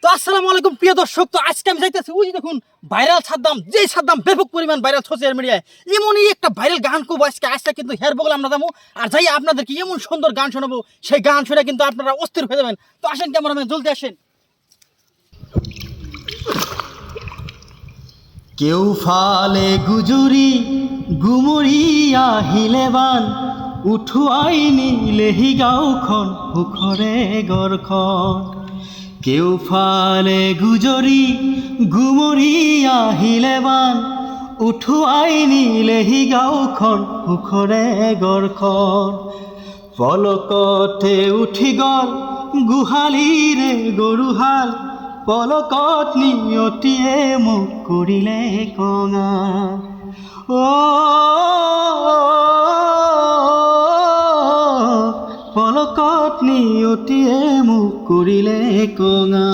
তো আসসালামু আলাইকুম প্রিয় দর্শক। তো আজকে আমি যাইতেছি, ওই যে দেখুন ভাইরাল সাদ্দাম, যেই সাদ্দাম ব্যাপক পরিমাণ ভাইরাল সোশ্যাল মিডিয়ায়, এমনই একটা ভাইরাল গান করবো আজকে। আজকে কিন্তু হের বগল আমরা যাবো আর যাই আপনাদেরকে এমন সুন্দর গান শোনাবো, সেই গান শুনে কিন্তু আপনারা অস্থির হয়ে যাবেন। তো আসেন ক্যামেরাম্যান, জলদি আসেন। কেউ ফালে গুজুরি গুমরিয়া হিলেবান উঠুয়াই নিলেহি গাঁওখন সুখৰে গড়খন। কেউ ফালে গুজৰি গুমৰিয়া হিলেবান উঠুৱাই নিলেহি গাঁওখন সুখৰে গড়খন। পলকতে উঠি গ'ল গোহালিৰে গৰুহাল, পলকত নিয়তিয়ে মোক কৰিলে কঙা। পলকত নিয়তিয়ে মোক কৰিলে কঙা।